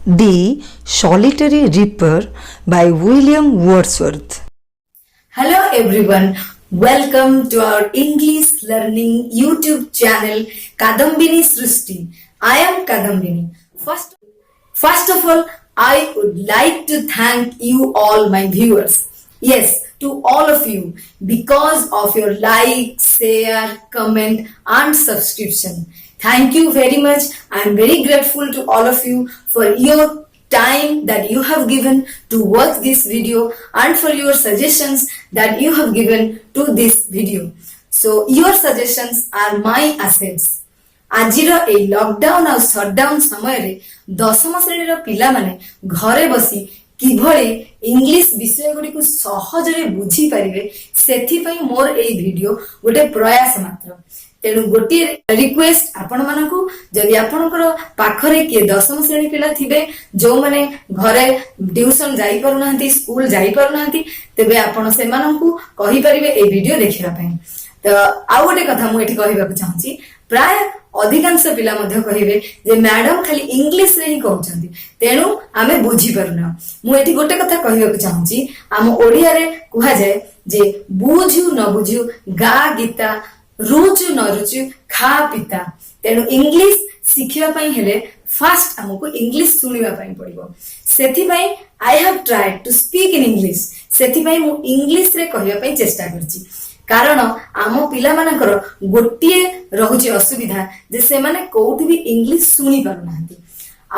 The Solitary Reaper by William Wordsworth. Hello everyone, welcome to our English learning YouTube channel Kadambini Ruskin. I am Kadambini. First of all, I would like to thank you all my viewers. Yes, to all of you because of your like, share, comment and subscription. Thank you very much. I am very grateful to all of you for your time that you have given to watch this video and for your suggestions that you have given to this video. So your suggestions are my assets. ଆଜିର এই lockdown ଆଉ shutdown ସମୟରେ ଦଶମ ଶ୍ରେଣୀର ପିଲାମାନେ ଘରେ ବସି କିଭଳି ଇଂଲିଶ ବିଷୟ ଗୁଡ଼ିକୁ ସହଜରେ ବୁଝିପାରିବେ ସେଥିପାଇଁ ମୋର ଏହି ଭିଡିଓ ଗୋଟେ ପ୍ରୟାସ ମାତ୍ର। ତେଣୁ ଗୋଟିଏ ରିକ୍ୱେଷ୍ଟ ଆପଣମାନଙ୍କୁ, ଯଦି ଆପଣଙ୍କର ପାଖରେ କିଏ ଦଶମ ଶ୍ରେଣୀ ପିଲା ଥିବେ ଯୋଉମାନେ ଘରେ ଟ୍ୟୁସନ ଯାଇପାରୁନାହାନ୍ତି, ସ୍କୁଲ ଯାଇପାରୁନାହାନ୍ତି, ତେବେ ଆପଣ ସେମାନଙ୍କୁ କହିପାରିବେ ଏହି ଭିଡିଓ ଦେଖିବା ପାଇଁ। ତ ଆଉ ଗୋଟେ କଥା ମୁଁ ଏଠି କହିବାକୁ ଚାହୁଁଛି, ପ୍ରାୟ ଅଧିକାଂଶ ପିଲା ମଧ୍ୟ କହିବେ ଯେ ମ୍ୟାଡାମ ଖାଲି ଇଂଲିଶରେ ହିଁ କହୁଛନ୍ତି, ତେଣୁ ଆମେ ବୁଝିପାରୁନା। ମୁଁ ଏଠି ଗୋଟେ କଥା କହିବାକୁ ଚାହୁଁଛି, ଆମ ଓଡିଆରେ କୁହାଯାଏ ଯେ ବୁଝୁ ନ ବୁଝୁ ଗା ଗୀତା, ରୁଚୁ ନ ରୁଚୁ ଖା ପିତା। ତେଣୁ ଇଂଲିଶ ଶିଖିବା ପାଇଁ ହେଲେ ଫାଷ୍ଟ ଆମକୁ ଇଂଲିଶ ଶୁଣିବା ପାଇଁ ପଡିବ। ସେଥିପାଇଁ I have tried to speak in English. ସେଥିପାଇଁ ମୁଁ ଇଂଲିଶରେ କହିବା ପାଇଁ ଚେଷ୍ଟା କରିଛି। କାରଣ ଆମ ପିଲାମାନଙ୍କର ଗୋଟିଏ ରହୁଛି ଅସୁବିଧା ଯେ ସେମାନେ କୋଉଠି ବି ଇଂଲିଶ ଶୁଣି ପାରୁନାହାନ୍ତି।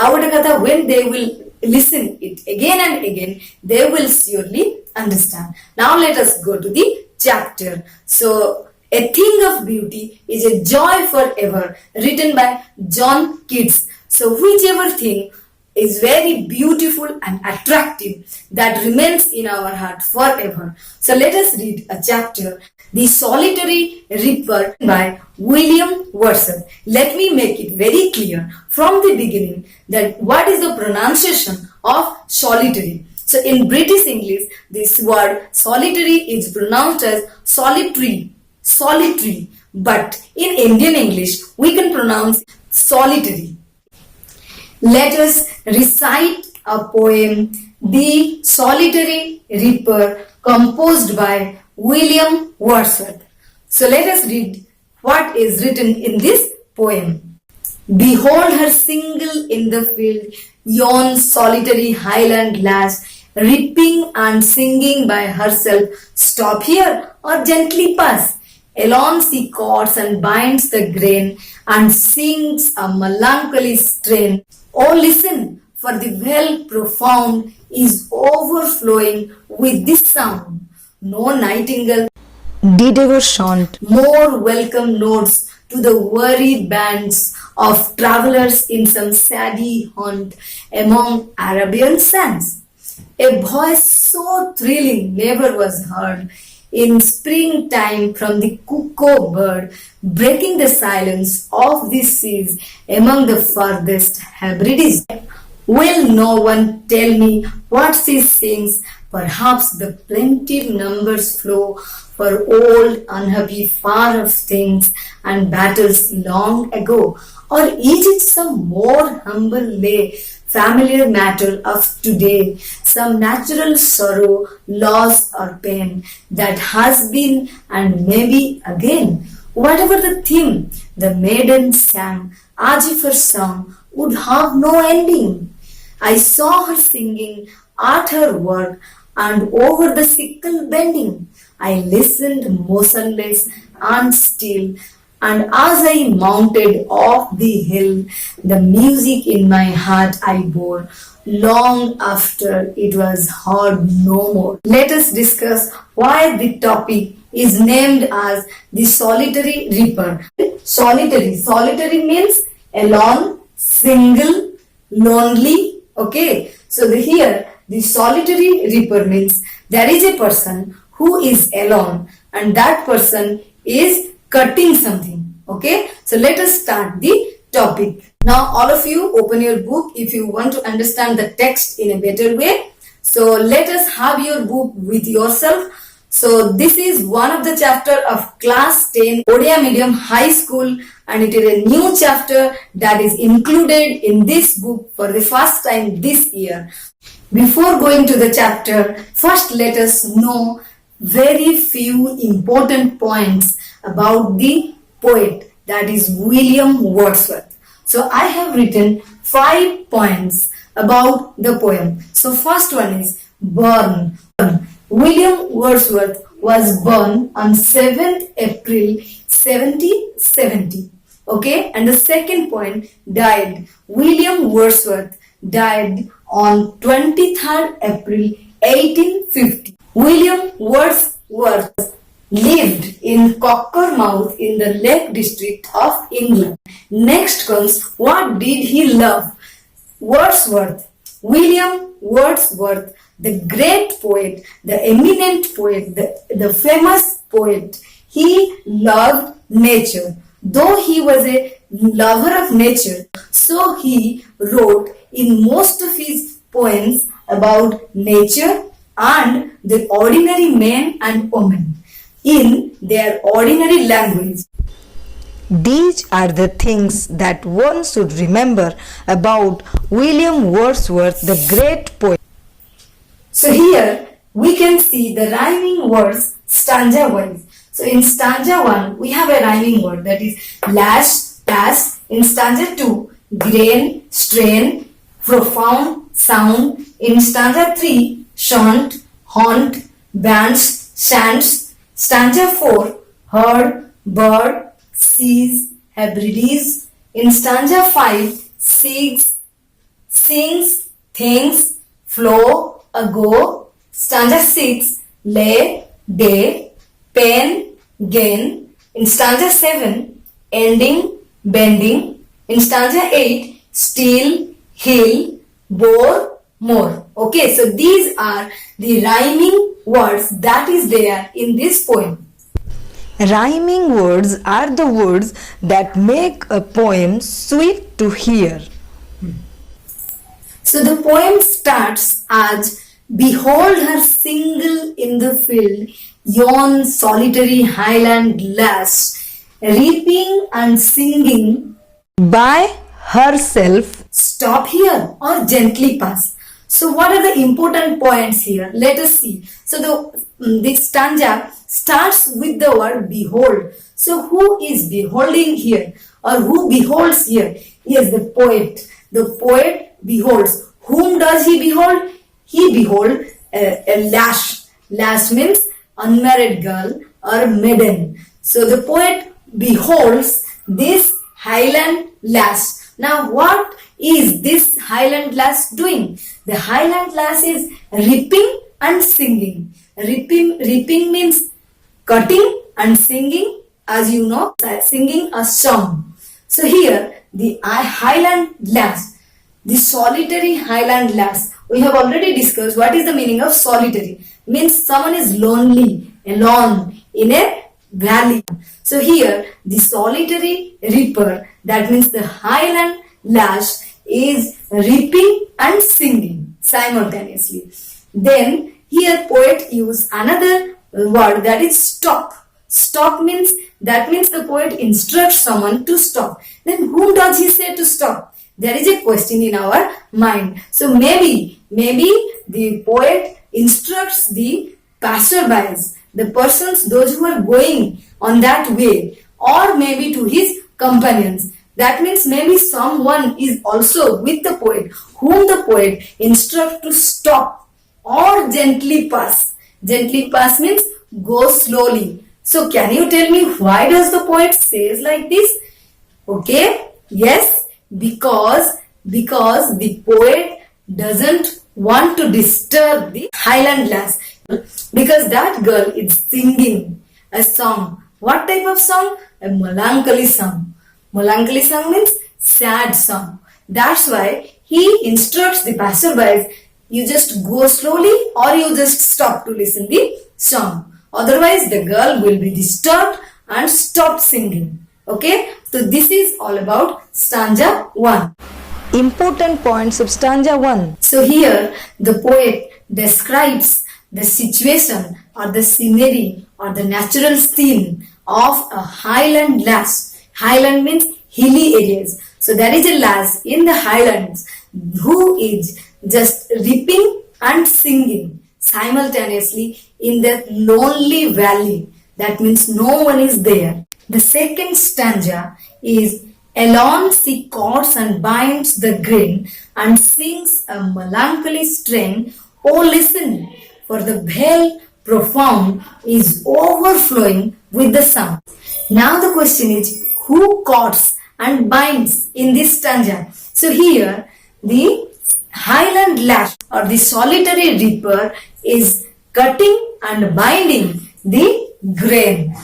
ଆଉ ଗୋଟେ କଥା, when they will listen it again and again, they will surely understand. Now let us go to the chapter. So a thing of beauty is a joy forever, written by John Keats. So whichever thing is very beautiful and attractive that remains in our heart forever. So let us read a chapter, The Solitary Reaper by William Wordsworth. Let me make it very clear from the beginning that what is the pronunciation of solitary. So in British English, this word solitary is pronounced as solitary, solitary. But in Indian English, we can pronounce solitary. Let us recite a poem, The Solitary Reaper, composed by William Wordsworth. So let us read what is written in this poem. Behold her single in the field, yon solitary highland lass, reaping and singing by herself. Stop here or gently pass. Alone she cuts and binds the grain and sings a melancholy strain. Oh, listen, for the well profound is overflowing with this sound. No nightingale Did ever chant more welcome notes to the weary bands of travelers in some saddy haunt among Arabian sands. A voice so thrilling never was heard in springtime from the cuckoo bird, breaking the silence of the seas among the farthest Hebrides. Will no one tell me what she sings? Perhaps the plaintive numbers flow for old unhappy far off things and battles long ago. Or is it some more humble lay, familiar matter of today, some natural sorrow, loss or pain that has been and may be again? Whatever the theme, the maiden sang as if her song would have no ending. I saw her singing at her work and over the sickle bending. I listened motionless and still, and as I mounted off the hill, the music in my heart I bore, long after it was heard no more. Let us discuss why the topic is named as the Solitary Reaper. Solitary means alone, single, lonely. Okay, so here the solitary reaper means there is a person who is alone and that person is cutting something. Okay, so let us start the topic. Now all of you open your book if you want to understand the text in a better way. So let us have your book with yourself. So this is one of the chapter of class 10 Odia medium high school, and it is a new chapter that is included in this book for the first time this year. Before going to the chapter, first let us know very few important points about the poet, that is William Wordsworth. So I have written 5 points about the poem. So first one is born. William Wordsworth was born on 7th April 1770. Okay, and the second point, died. William Wordsworth died on 23rd April 1850. William Wordsworth lived in Cockermouth in the Lake District of England. Next comes, what did he love? Wordsworth, William Wordsworth, the great poet, the eminent poet, the famous poet, he loved nature. Though he was a lover of nature, so he wrote in most of his poems about nature and the ordinary men and women in their ordinary language. These are the things that one should remember about William Wordsworth, the great poet. So here we can see the rhyming words stanza wise. So in stanza 1 we have a rhyming word, that is lash, lash. In stanza 2, grain, strain, profound, sound. In stanza 3, shaunt, haunt, bands, shants. Stanza 4, herd, bird, seas, Hebrides. In stanza 5, sings, things, flow, ago. Stanza 6, lay, day, pain, gain. In stanza 7, ending, bending. In stanza 8, steal, hill, bore, more. Okay, so these are the rhyming words that is there in this poem. Rhyming words are the words that make a poem sweet to hear. So the poem starts as, behold her single in the field, yon solitary highland lass, reaping and singing By herself, stop here or gently pass. So what are the important points here? Let us see. So the stanza starts with the word behold. So who is beholding here, or who beholds here? Yes, the poet. The poet beholds. Whom does he behold? He beholds a lass. Lass means unmarried girl or maiden. So the poet beholds this highland lass. Now what is this highland lass doing? The highland lass is reaping and singing. Reaping means cutting, and singing, as you know, singing a song. So here the highland lass, the solitary highland lass. We have already discussed what is the meaning of solitary. Means someone is lonely, alone in a valley. So here the solitary reaper, that means the highland lass, is reaping and singing simultaneously. Then here poet use another word, that is stop. Stop means, that means the poet instructs someone to stop. Then whom does he say to stop? There is a question in our mind. So maybe the poet instructs the passerbys, the persons, those who are going on that way, or maybe to his companions. That means maybe someone is also with the poet, whom the poet instructs to stop or gently pass. Gently pass means go slowly. So can you tell me why does the poet says like this? Okay, yes, because the poet doesn't want to disturb the highland lass, because that girl is singing a song. What type of song? A melancholy song. Melancholy song means sad song. That's why he instructs the passerbys, you just go slowly or you just stop to listen the song. Otherwise the girl will be disturbed and stop singing. Okay, so this is all about stanza 1. important points of stanza 1. So here the poet describes the situation or the scenery or the natural scene of a highland lass. Highland means hilly areas. So there is a lass in the highlands who is just reaping and singing simultaneously in that lonely valley. That means no one is there. The second stanza is alone she cords and binds the grain and sings a melancholy strain. Oh, listen, for the bell profound is overflowing with the sound. Now the question is, who cords and binds in this stanza? So here the highland lass or the solitary reaper is cutting and binding the grain.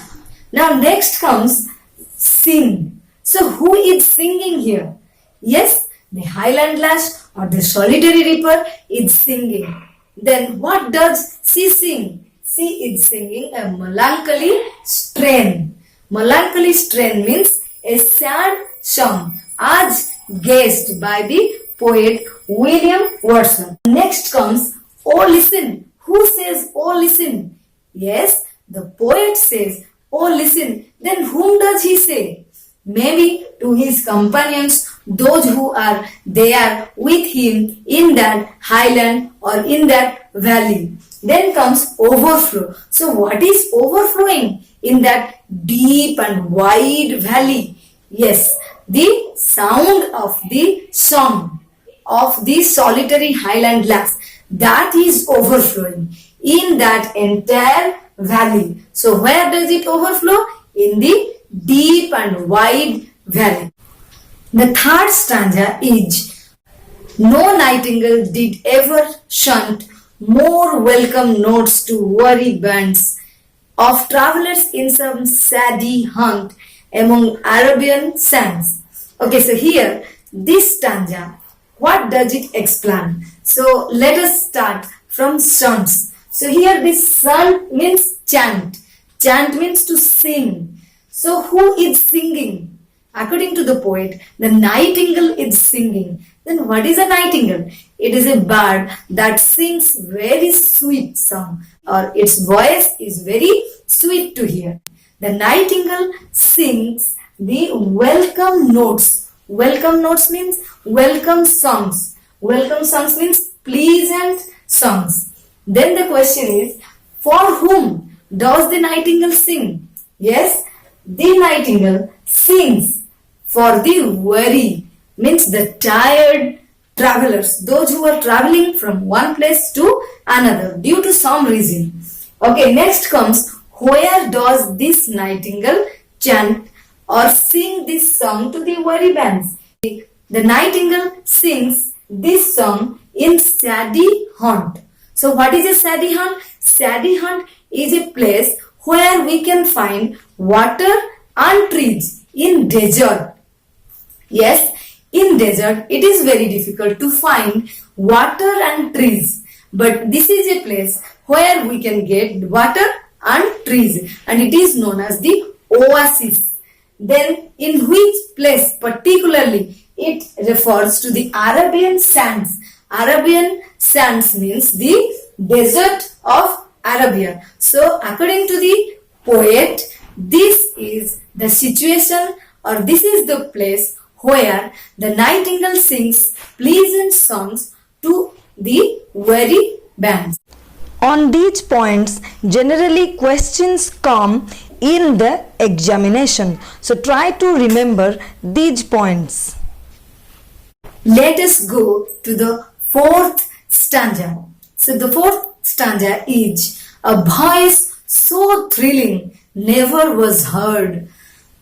Now next comes sing. So who is singing here? Yes, the highland lass or the solitary reaper is singing. Then what does she sing? She is singing a melancholy strain. Melancholy strain means a sad song as guessed by the poet William Wordsworth. Next comes oh listen. Who says oh listen? Yes, the poet says oh listen. Then whom does he say? Maybe to his companions, those who are there with him in that highland or in that valley. Then comes overflow. So what is overflowing in that deep and wide valley? Yes, the sound of the song of the solitary highland lass, that is overflowing in that entire valley. So where does it overflow? In the deep and wide valley. The third stanza is no nightingale did ever shunt more welcome notes to weary bands of travelers in some saddy hunt among Arabian sands. Okay, so here this stanza, what does it explain? So let us start from shunts. So here this shunt means chant. Chant means to sing. So who is singing? According to the poet, the nightingale is singing. Then what is a nightingale? It is a bird that sings very sweet song, or its voice is very sweet to hear. The nightingale sings the welcome notes. Welcome notes means welcome songs. Welcome songs means pleasant songs. Then the question is, for whom does the nightingale sing? Yes, the nightingale sings for the weary, means the tired travelers, those who are traveling from one place to another due to some reason. Okay, next comes, where does this nightingale chant or sing this song to the weary bands? The nightingale sings this song in saddy haunt. So what is a saddy haunt? Saddy haunt is a place where we can find water and trees in desert. Yes, in desert it is very difficult to find water and trees. But this is a place where we can get water and trees, and it is known as the oasis. Then in which place particularly? It refers to the Arabian sands. Arabian sands means the desert of Arabia. So according to the poet, this is the situation, or this is the place where the nightingale sings pleasant songs to the weary bands. On these points, generally questions come in the examination. So try to remember these points. Let us go to the fourth stanza. So the fourth stanza is a voice so thrilling never was heard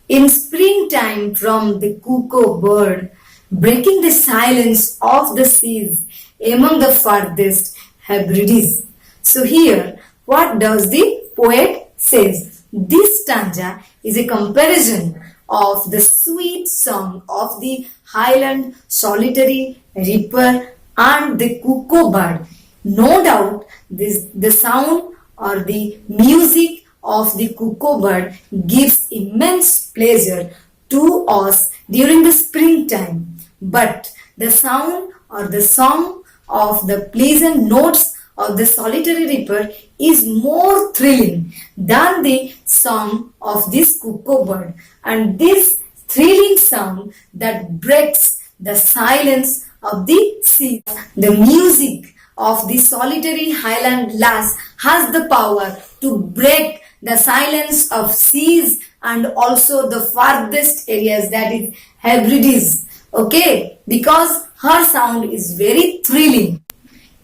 in springtime from the cuckoo bird, breaking the silence of the seas among the farthest Hebrides. So here, what does the poet says? This stanza is a comparison of the sweet song of the highland solitary reaper and the cuckoo bird. No doubt the sound or the music of the cuckoo bird gives immense pleasure to us during the springtime. But the sound or the song of the pleasant notes of the solitary reaper is more thrilling than the song of this cuckoo bird, and this thrilling sound that breaks the silence of the sea. The music of the solitary highland lass has the power to break the silence of seas and also the farthest areas, that is Hebrides. Okay, because her sound is very thrilling.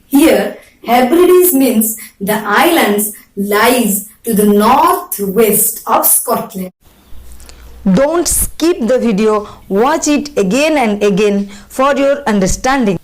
Here, Hebrides means the islands lies to the northwest of Scotland. Don't skip the video, watch it again and again for your understanding.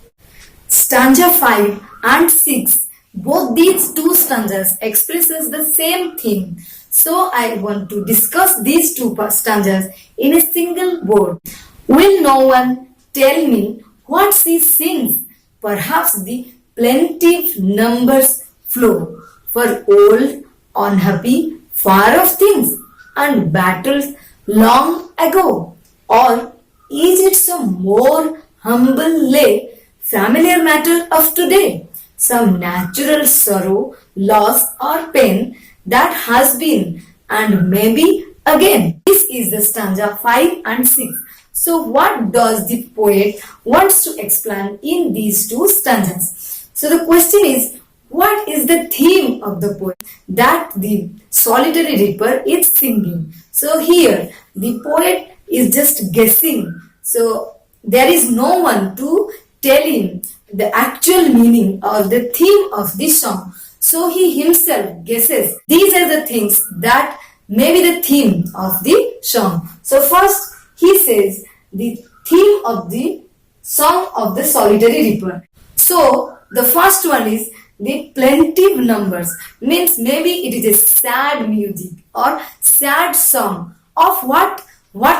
Stanza 5 and 6, both these two stanzas expresses the same theme. So I want to discuss these two stanzas in a single word. Will no one tell me what she sings? Perhaps the plaintive numbers flow for old, unhappy, far off things and battles long ago. Or is it some more humble lay, familiar matter of today? Some natural sorrow, loss or pain that has been and maybe again. This is the stanza 5 and 6. So what does the poet wants to explain in these two stanzas? So the question is, what is the theme of the poem that the solitary reaper is singing? So here the poet is just guessing. So there is no one to tell him the actual meaning or the theme of this song. So he himself guesses. These are the things that may be the theme of the song. So first he says the theme of the song of the solitary reaper. So the first one is the plaintive numbers, means maybe it is a sad music or sad song of what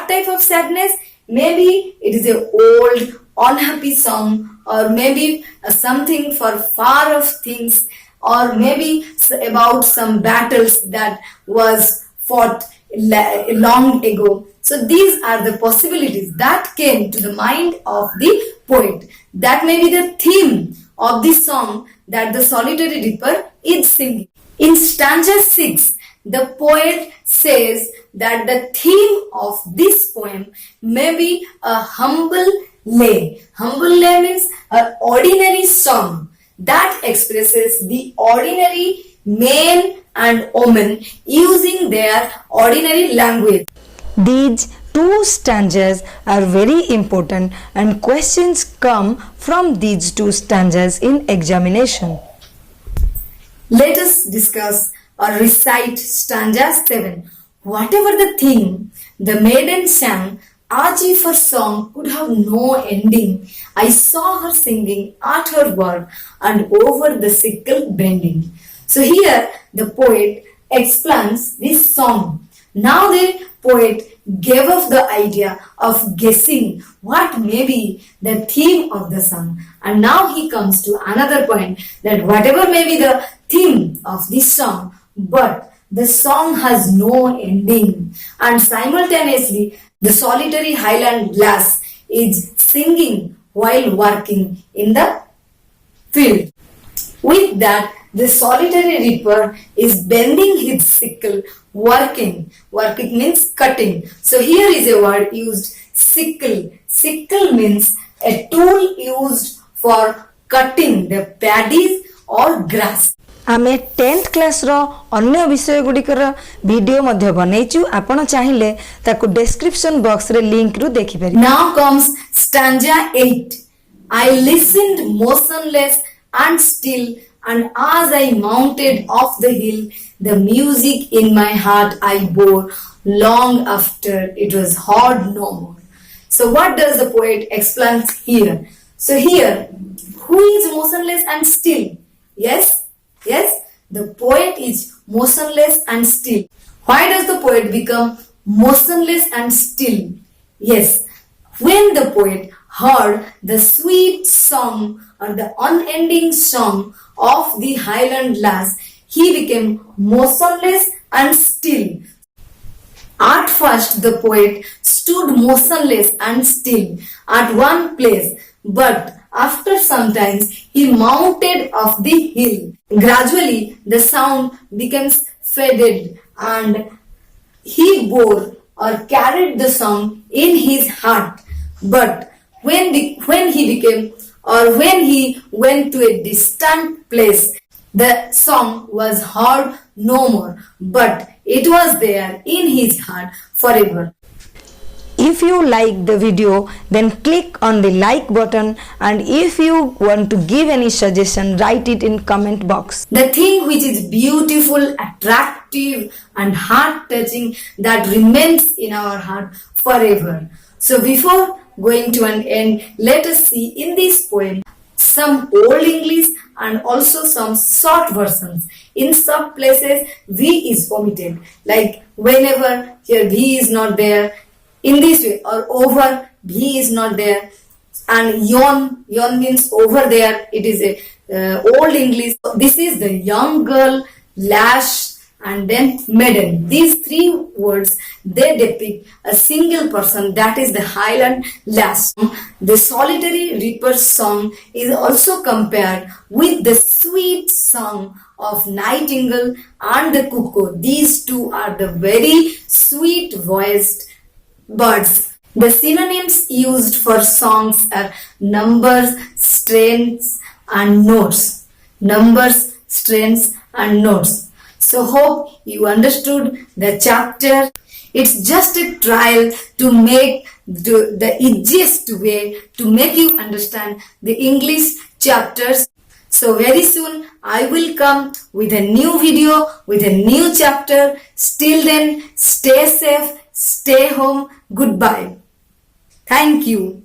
type of sadness? Maybe it is a old unhappy song, or maybe something for far off things, or maybe about some battles that was fought long ago. So these are the possibilities that came to the mind of the poet. That may be the theme of the song that the solitary reaper is singing. In stanza 6, the poet says that the theme of this poem may be a humble lay. Humble lay means an ordinary song that expresses the ordinary men and women using their ordinary language. These two stanzas are very important and questions come from these two stanzas in examination. Let us discuss or recite stanza 7. Whatever the theme, the maiden sang, as if her song could have no ending. I saw her singing at her work and over the sickle bending. So here the poet explains this song. Now the poet gave us the idea of guessing what may be the theme of the song. And now he comes to another point, that whatever may be the theme of this song, but the song has no ending. And simultaneously, the solitary highland lass is singing while working in the field. With that, the solitary reaper is bending his sickle, working. Working means cutting. So here is a word used, sickle. Sickle means a tool used for cutting the paddies or grass. आमे 10th class रो अन्य विषय गुड़िकर video मध्य बनैचु, आपण चाहिए ताकु description box रे link रु देखि पारि. Now comes stanza 8. I listened motionless and still, and as I mounted off the hill, the music in my heart I bore long after it was heard no more. So what does the poet explain here? So here, who is motionless and still? Yes, the poet is motionless and still. Why does the poet become motionless and still? Yes, when the poet heard the sweet song or the unending song of the highland lass, he became motionless and still. At first, the poet stood motionless and still at one place, but After some time, he mounted off the hill. Gradually, the sound becomes faded and he bore or carried the song in his heart. But when he became or when he went to a distant place, the song was heard no more, but it was there in his heart forever. If you like the video, then click on the like button, and if you want to give any suggestion, write it in comment box. The thing which is beautiful, attractive and heart-touching that remains in our heart forever. So before going to an end, let us see in this poem some old English and also some short versions. In some places V is omitted, like whenever here V is not there, in this way, or over V is not there, and yon means over there. It is a old English. This is the young girl, lash, and then maiden. These three words, they depict a single person, that is the Highland lass. The solitary reaper's song is also compared with the sweet song of nightingale and the cuckoo. These two are the very sweet voiced birds. The synonyms used for songs are numbers, strains, and notes. Numbers, strains, and notes. So hope you understood the chapter. It's just a trial to make the easiest way to make you understand the English chapters. So very soon I will come with a new video, with a new chapter. Till then, stay safe, stay home. Goodbye. Thank you.